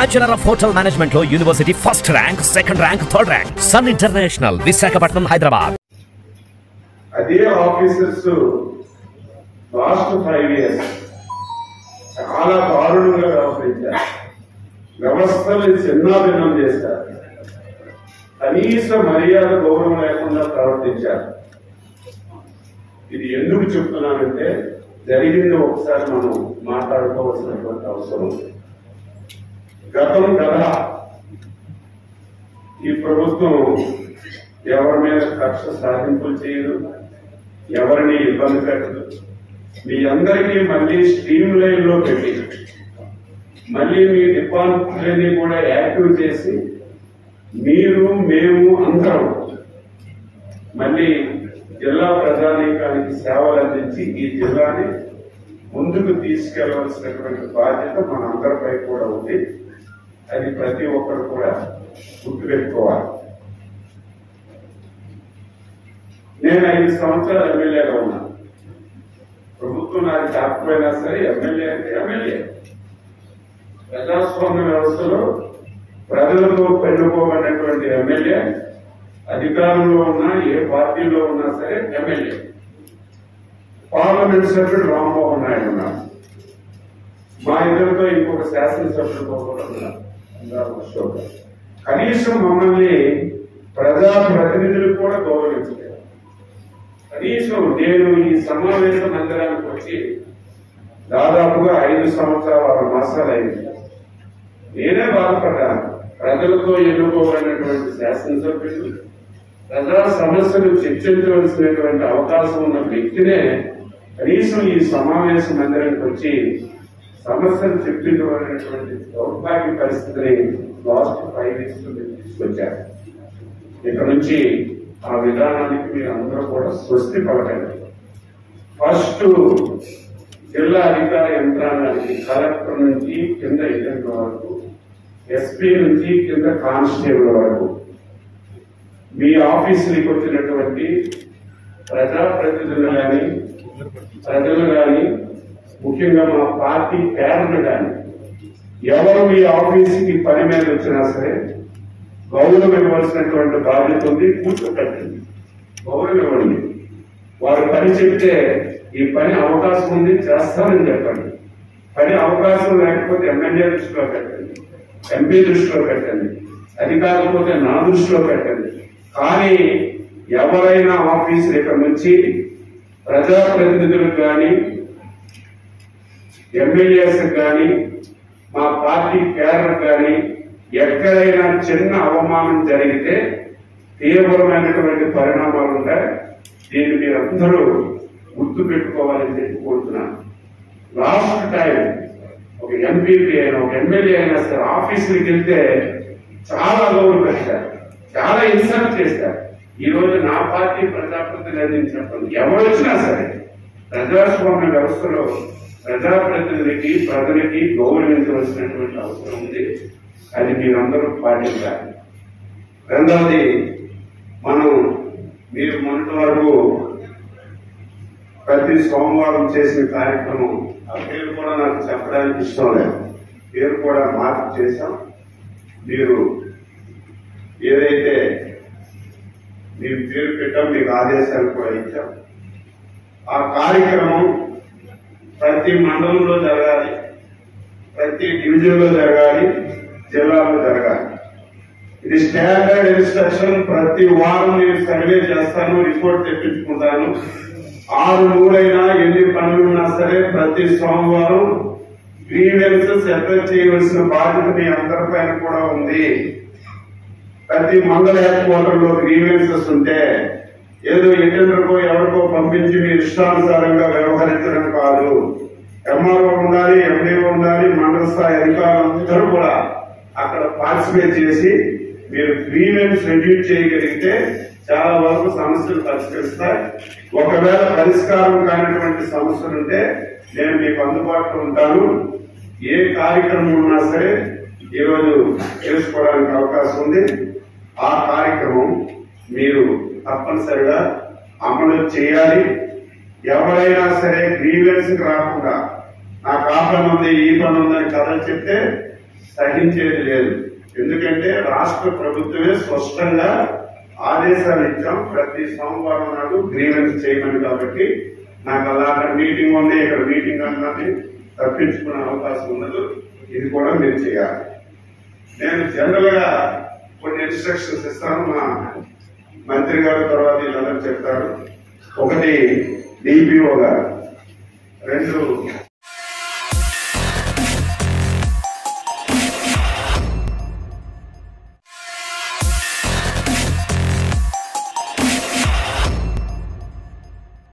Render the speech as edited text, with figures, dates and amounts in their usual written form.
Bachelor of Hotel Management lo University first rank, second rank, third rank. Sun International, Visakhapatnam, Hyderabad. అదే officers last 5 years చాలా దారుణంగా వ్యవహరించారు. వ్యవస్థలు చిన్నాభిన్నం చేశారు. కనీస మర్యాద గౌరవం లేకుండా ప్రవర్తించారు. ఇది ఎందుకు చెప్తున్నానంటే జరిగింది ఒకసారి మనం మాట్లాడుకోవాల్సినటువంటి అవసరం. గతం కదా ఈ ప్రభుత్వం ఎవరి మీద కక్ష సాధింపులు చేయదు, ఎవరిని ఇబ్బంది పెట్టదు. మీ అందరికీ మళ్ళీ స్ట్రీమ్ లైన్ లో పెట్టి మళ్ళీ మీ డిపార్ట్మెంట్లన్నీ కూడా యాక్టివ్ చేసి మీరు మేము అందరం మళ్ళీ జిల్లా ప్రజానీకానికి సేవలు అందించి ఈ జిల్లాని ముందుకు తీసుకెళ్లవలసినటువంటి బాధ్యత మనందరిపై కూడా ఉంది. అది ప్రతి ఒక్కరు కూడా గుర్తుపెట్టుకోవాలి. నేను 5 సంవత్సరాలు ఎమ్మెల్యేగా ఉన్నాను. ప్రభుత్వం నాకు కాకపోయినా సరే ఎమ్మెల్యే అంటే ఎమ్మెల్యే. ప్రజాస్వామ్య వ్యవస్థలో ప్రజలతో పెన్నుకోబడినటువంటి ఎమ్మెల్యే అధికారంలో ఉన్నా ఏ పార్టీలో ఉన్నా సరే ఎమ్మెల్యే. పార్లమెంట్ సభ్యుడు రామ్మోహన్ నాయుడు ఉన్నారు. మా ఇద్దరితో ఇంకొక శాసనసభ్యుడు కూడా ఉన్నారు. కనీసం మమ్మల్ని ప్రజాప్రతినిధులు కూడా గౌరవించలేదు. కనీసం నేను ఈ సమావేశ మందిరానికి వచ్చి దాదాపుగా 5 సంవత్సరాలు 6 మాసాలు అయింది. నేనే బాధపడ్డాను. ప్రజలతో ఎన్నుకోబడినటువంటి శాసనసభ్యులు ప్రజా సమస్యలు చర్చించవలసినటువంటి అవకాశం ఉన్న వ్యక్తినే కనీసం ఈ సమావేశ మందిరానికి వచ్చి సమస్యలు చర్చించబడినటువంటి దౌర్భాగ్య పరిస్థితిని లాస్ట్ 5 years తీసుకొచ్చారు. ఇక్కడ నుంచి ఆ విధానానికి మీరు అందరూ కూడా స్వస్తి పలకండి. ఫస్ట్ జిల్లా అధికార యంత్రాంగానికి కలెక్టర్ నుంచి కింద ఏజెంట్ల వరకు, ఎస్పీ నుంచి కింద కానిస్టేబుల్ వరకు మీ ఆఫీసులకు వచ్చినటువంటి ప్రజాప్రతినిధులు కానీ ప్రజలు కానీ ముఖ్యంగా మా పార్టీ క్యాడర్లు కానీ ఎవరు మీ ఆఫీసుకి పని మీద వచ్చినా సరే గౌరవం ఇవ్వాల్సినటువంటి బాధ్యత ఉంది. కూర్చోపెట్టండి, గౌరవం ఇవ్వండి. వారు పని చెప్తే ఈ పని అవకాశం ఉంది చేస్తానని చెప్పండి. పని అవకాశం లేకపోతే ఎమ్మెల్యే దృష్టిలో పెట్టండి, ఎంపీ దృష్టిలో పెట్టండి, అది కాకపోతే నా దృష్టిలో పెట్టండి. కానీ ఎవరైనా ఆఫీసులు ఇక్కడ నుంచి ప్రజాప్రతినిధులకు కానీ ఎమ్మెల్యేస్ కానీ మా పార్టీ క్యాడర్ కానీ ఎక్కడైనా చిన్న అవమానం జరిగితే తీవ్రమైనటువంటి పరిణామాలు ఉంటాయి. దీన్ని మీరందరూ గుర్తు పెట్టుకోవాలని చెప్పి కోరుతున్నాను. లాస్ట్ టైం ఒక ఎంపీపీ అయినా ఒక ఎమ్మెల్యే అయినా సరే ఆఫీసులకు వెళ్తే చాలా గౌరవం పెట్టారు, చాలా ఇన్సల్ట్ చేశారు. ఈ రోజు నా పార్టీ ప్రజాప్రతినిధి చెప్పండి, ఎవరు వచ్చినా సరే ప్రజాస్వామ్య వ్యవస్థలో ప్రజాప్రతినిధికి ప్రజలకి గౌరవించవలసినటువంటి అవసరం ఉంది. అది మీరందరూ పాటించాలి. రెండవది, మీరు మొన్నటి వరకు ప్రతి సోమవారం చేసిన కార్యక్రమం ఆ పేరు కూడా నాకు చెప్పడానికి ఇష్టం లేదు. పేరు కూడా మార్పు చేశాం. మీరు ఏదైతే మేము పేరు పెట్టాం మీకు ఆదేశాలు కూడా ఇచ్చాం. ఆ కార్యక్రమం ప్రతి మండలంలో జరగాలి, ప్రతి డివిజన్ లో జరగాలి, జిల్లాలో జరగాలి. ఇది స్టాండర్డ్ ఇన్స్ట్రక్షన్. ప్రతి వారం నేను సర్వే చేస్తాను, రిపోర్ట్ తెప్పించుకుంటాను. 6 మూడైనా ఎన్ని పనులున్నా సరే ప్రతి సోమవారం గ్రీవెన్సెస్ అడ్రస్ చేయవలసిన బాధ్యత మీ అందరిపైన కూడా ఉంది. ప్రతి మండల హెడ్ క్వార్టర్ లో గ్రీవెన్సెస్ ఉంటే ఏదో ఎటెండర్కో ఎవరికో పంపించి మీ ఇష్టానుసారంగా వ్యవహరించడం కాదు. ఎంఆర్ఓ ఉండాలి, ఎండీఓ ఉండాలి, మండల స్థాయి అధికారులందరూ కూడా అక్కడ పార్టిసిపేట్ చేసి మీరు గ్రీవెన్స్ రెడ్యూస్ చేయగలిగితే చాలా వరకు సమస్యలు పరిష్కరిస్తాయి. ఒకవేళ పరిష్కారం కానిటువంటి సమస్యలు ఉంటే నేను మీకు అందుబాటులో ఉంటాను. ఏ కార్యక్రమం ఉన్నా సరే ఈరోజు చేసుకోవడానికి అవకాశం ఉంది. ఆ కార్యక్రమం మీరు తప్పనిసరిగా అమలు చేయాలి. ఎవరైనా సరే గ్రీవెన్స్ రాకుండా నాకు ఆ పని ఉంది ఈ పని ఉందని కథలు చెప్తే సహించేది లేదు. ఎందుకంటే రాష్ట్ర ప్రభుత్వమే స్పష్టంగా ఆదేశాలు ఇచ్చాం, ప్రతి సోమవారం నాడు గ్రీవెన్స్ చేయమని. కాబట్టి నాకు అలా అక్కడ మీటింగ్ ఉంది, ఇక్కడ మీటింగ్ అన్నది తప్పించుకునే అవకాశం ఉండదు. ఇది కూడా మీరు చేయాలి. నేను జనరల్ గా కొన్ని ఇన్స్ట్రక్షన్స్ ఇస్తాను, మా మంత్రి గారు తర్వాత వీళ్ళందరూ చెప్తారు. ఒకటి డిపిఓ గారు, 2